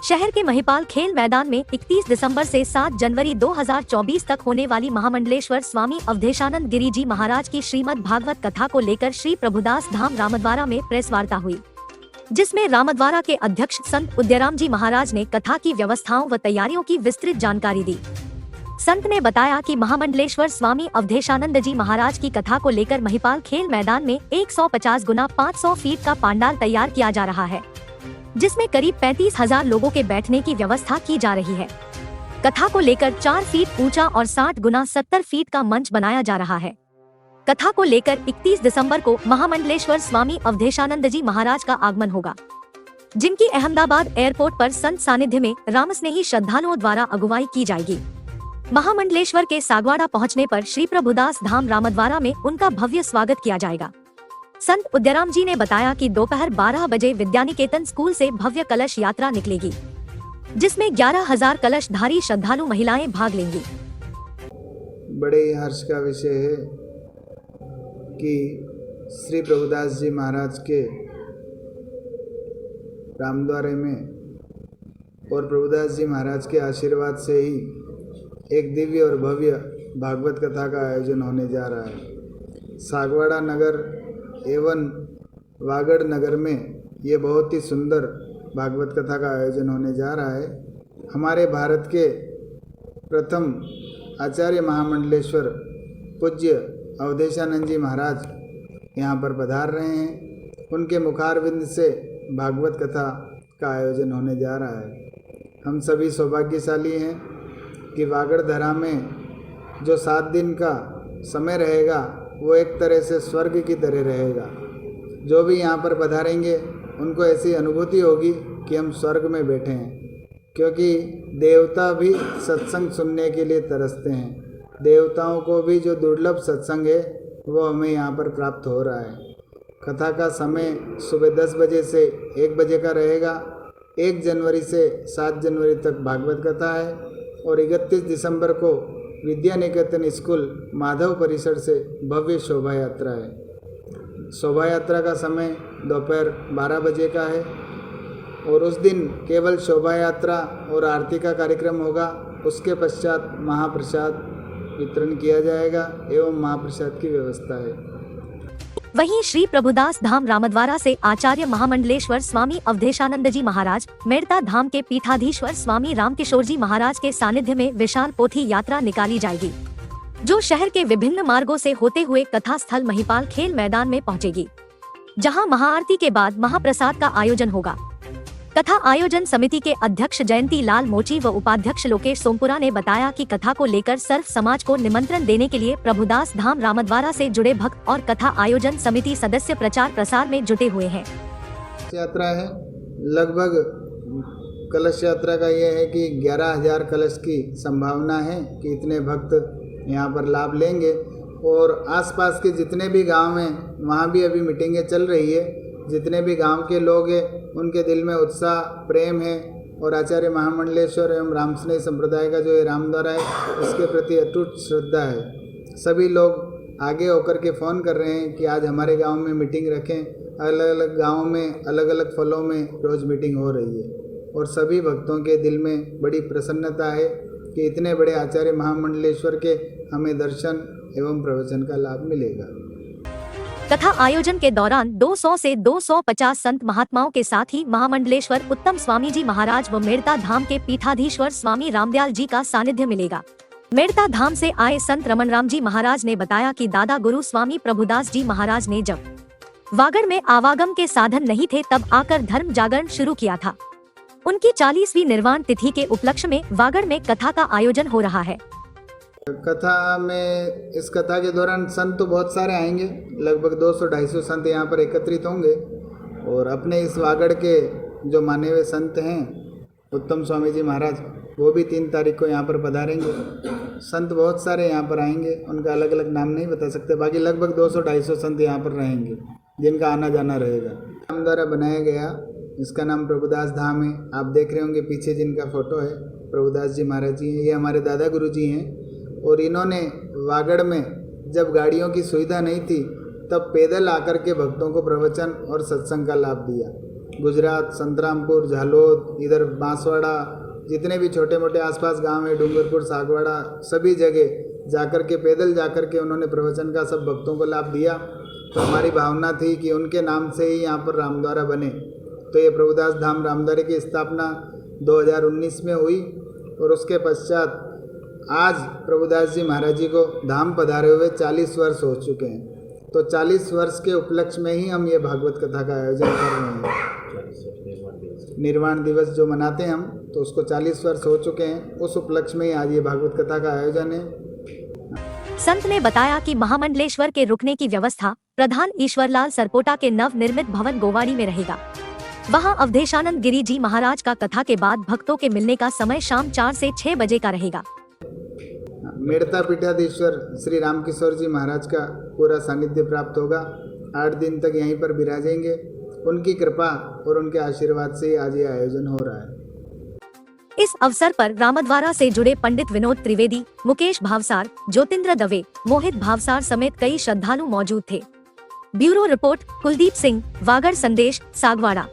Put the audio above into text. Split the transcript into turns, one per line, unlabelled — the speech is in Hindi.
शहर के महिपाल खेल मैदान में 31 दिसंबर से 7 जनवरी 2024 तक होने वाली महामंडलेश्वर स्वामी अवधेशानंद गिरी जी महाराज की श्रीमद् भागवत कथा को लेकर श्री प्रभुदास धाम रामद्वारा में प्रेस वार्ता हुई, जिसमें रामद्वारा के अध्यक्ष संत उदयराम जी महाराज ने कथा की व्यवस्थाओं व तैयारियों की विस्तृत जानकारी दी। संत ने बताया कि महामंडलेश्वर स्वामी अवधेशानंद जी महाराज की कथा को लेकर महिपाल खेल मैदान में 150 गुना 500 फीट का पांडाल तैयार किया जा रहा है, जिसमें करीब 35,000 लोगों के बैठने की व्यवस्था की जा रही है। कथा को लेकर 4 फीट ऊंचा और 60 गुना 70 फीट का मंच बनाया जा रहा है। कथा को लेकर 31 दिसंबर को महामंडलेश्वर स्वामी अवधेशानंद जी महाराज का आगमन होगा, जिनकी अहमदाबाद एयरपोर्ट पर संत सानिध्य में रामस्नेही श्रद्धालुओं द्वारा अगुवाई की जाएगी। महामंडलेश्वर के सागवाड़ा पहुंचने पर श्री प्रभुदास धाम रामद्वारा में उनका भव्य स्वागत किया जाएगा। संत उदयराम जी ने बताया कि दोपहर 12 बजे विद्यानिकेतन स्कूल से भव्य कलश यात्रा निकलेगी, जिसमें 11,000 कलशधारी श्रद्धालु महिलाएं भाग लेंगी।
बड़े हर्ष का विषय है कि श्री प्रभुदास जी महाराज के रामद्वारे में और प्रभुदास जी महाराज के आशीर्वाद से ही एक दिव्य और भव्य भागवत कथा का आयोजन होने जा रहा है। सागवाड़ा नगर एवं वागड़ नगर में ये बहुत ही सुंदर भागवत कथा का आयोजन होने जा रहा है। हमारे भारत के प्रथम आचार्य महामंडलेश्वर पूज्य अवधेशानंद जी महाराज यहाँ पर पधार रहे हैं। उनके मुखारविंद से भागवत कथा का आयोजन होने जा रहा है। हम सभी सौभाग्यशाली हैं कि वागड़ धरा में जो 7 दिन का समय रहेगा वो एक तरह से स्वर्ग की तरह रहेगा। जो भी यहाँ पर पधारेंगे उनको ऐसी अनुभूति होगी कि हम स्वर्ग में बैठे हैं, क्योंकि देवता भी सत्संग सुनने के लिए तरसते हैं। देवताओं को भी जो दुर्लभ सत्संग है वो हमें यहाँ पर प्राप्त हो रहा है। कथा का समय सुबह 10 बजे से 1 बजे का रहेगा। 1 जनवरी से 7 जनवरी तक भागवत कथा है और 31 दिसंबर को विद्यानिकेतन स्कूल माधव परिसर से भव्य शोभा यात्रा है। शोभा यात्रा का समय दोपहर 12 बजे का है और उस दिन केवल शोभा यात्रा और आरती का कार्यक्रम होगा। उसके पश्चात महाप्रसाद वितरण किया जाएगा एवं महाप्रसाद की व्यवस्था है।
वहीं श्री प्रभुदास धाम रामद्वारा से आचार्य महामंडलेश्वर स्वामी अवधेशानंद जी महाराज, मेड़ता धाम के पीठाधीश्वर स्वामी रामकिशोर जी महाराज के सानिध्य में विशाल पोथी यात्रा निकाली जाएगी, जो शहर के विभिन्न मार्गों से होते हुए कथा स्थल महिपाल खेल मैदान में पहुंचेगी, जहां महाआरती के बाद महाप्रसाद का आयोजन होगा। कथा आयोजन समिति के अध्यक्ष जयंती लाल मोची व उपाध्यक्ष लोकेश सोमपुरा ने बताया कि कथा को लेकर सर्व समाज को निमंत्रण देने के लिए प्रभुदास धाम रामद्वारा से जुड़े भक्त और कथा आयोजन समिति सदस्य प्रचार प्रसार में जुटे हुए हैं।
यात्रा है लगभग कलश यात्रा का यह है कि 11,000 कलश की संभावना है कि इतने भक्त यहाँ पर लाभ लेंगे और आसपास के जितने भी गांव हैं वहाँ भी अभी मीटिंगें चल रही है। जितने भी गांव के लोग हैं उनके दिल में उत्साह प्रेम है और आचार्य महामंडलेश्वर एवं रामस्नेही संप्रदाय का जो ये रामद्वारा है उसके प्रति अटूट श्रद्धा है। सभी लोग आगे होकर के फ़ोन कर रहे हैं कि आज हमारे गांव में मीटिंग रखें। अलग अलग गाँव में अलग अलग फलों में रोज़ मीटिंग हो रही है और सभी भक्तों के दिल में बड़ी प्रसन्नता है कि इतने बड़े आचार्य महामंडलेश्वर के हमें दर्शन एवं प्रवचन का लाभ मिलेगा।
कथा आयोजन के दौरान 200 से 250 संत महात्माओं के साथ ही महामंडलेश्वर उत्तम स्वामी जी महाराज व मेड़ता धाम के पीठाधीश्वर स्वामी रामदयाल जी का सानिध्य मिलेगा। मेड़ता धाम से आए संत रमन राम जी महाराज ने बताया कि दादा गुरु स्वामी प्रभुदास जी महाराज ने जब वागड़ में आवागम के साधन नहीं थे तब आकर धर्म जागरण शुरू किया था। उनकी 40वीं निर्वाण तिथि के उपलक्ष्य में वागड़ में कथा का आयोजन हो रहा है।
कथा में इस कथा के दौरान संत तो बहुत सारे आएंगे, लगभग 200-250 संत यहाँ पर एकत्रित होंगे और अपने इस वागड़ के जो माने हुए संत हैं उत्तम स्वामी जी महाराज वो भी 3 तारीख को यहाँ पर पधारेंगे। संत बहुत सारे यहाँ पर आएंगे, उनका अलग अलग नाम नहीं बता सकते, बाकी लगभग 200-250 संत यहाँ पर रहेंगे जिनका आना जाना रहेगा। धाम द्वारा बनाया गया इसका नाम प्रभुदास धाम है। आप देख रहे होंगे पीछे जिनका फोटो है प्रभुदास जी महाराज जी हैं, ये हमारे दादा गुरु जी हैं और इन्होंने वागड़ में जब गाड़ियों की सुविधा नहीं थी तब पैदल आकर के भक्तों को प्रवचन और सत्संग का लाभ दिया गुजरात, संतरामपुर, झालोद, इधर बांसवाड़ा, जितने भी छोटे मोटे आसपास गांव है, डूंगरपुर, सागवाड़ा, सभी जगह जाकर के पैदल जाकर के उन्होंने प्रवचन का सब भक्तों को लाभ दिया। तो हमारी भावना थी कि उनके नाम से ही यहाँ पर रामद्वारा बने। तो ये प्रभुदास धाम रामद्वारे की स्थापना 2019 में हुई और उसके पश्चात आज प्रभुदास जी महाराज जी को धाम पधारे हुए 40 वर्ष हो चुके हैं। तो 40 वर्ष के उपलक्ष्य में ही हम ये भागवत कथा का आयोजन कर रहे हैं। निर्वाण दिवस जो मनाते हैं हम, तो उसको 40 वर्ष हो चुके हैं। उस उपलक्ष्य में ही आज ये भागवत कथा का आयोजन है।
संत ने बताया कि महामंडलेश्वर के रुकने की व्यवस्था प्रधान ईश्वरलाल सरपोटा के नव निर्मित भवन गोवाड़ी में रहेगा। वहां अवधेशानंद गिरी जी महाराज का कथा के बाद भक्तों के मिलने का समय शाम 4 से 6 बजे का रहेगा।
मेड़ता पीठाधीश्वर श्री रामकिशोर जी महाराज का पूरा सानिध्य प्राप्त होगा। 8 दिन तक यहीं पर विराजेंगे। उनकी कृपा और उनके आशीर्वाद से आज ये आयोजन हो रहा है।
इस अवसर पर रामद्वारा से जुड़े पंडित विनोद त्रिवेदी, मुकेश भावसार, ज्योतिंद्र दवे, मोहित भावसार समेत कई श्रद्धालु मौजूद थे। ब्यूरो रिपोर्ट, कुलदीप सिंह, वागड़ संदेश, सागवाड़ा।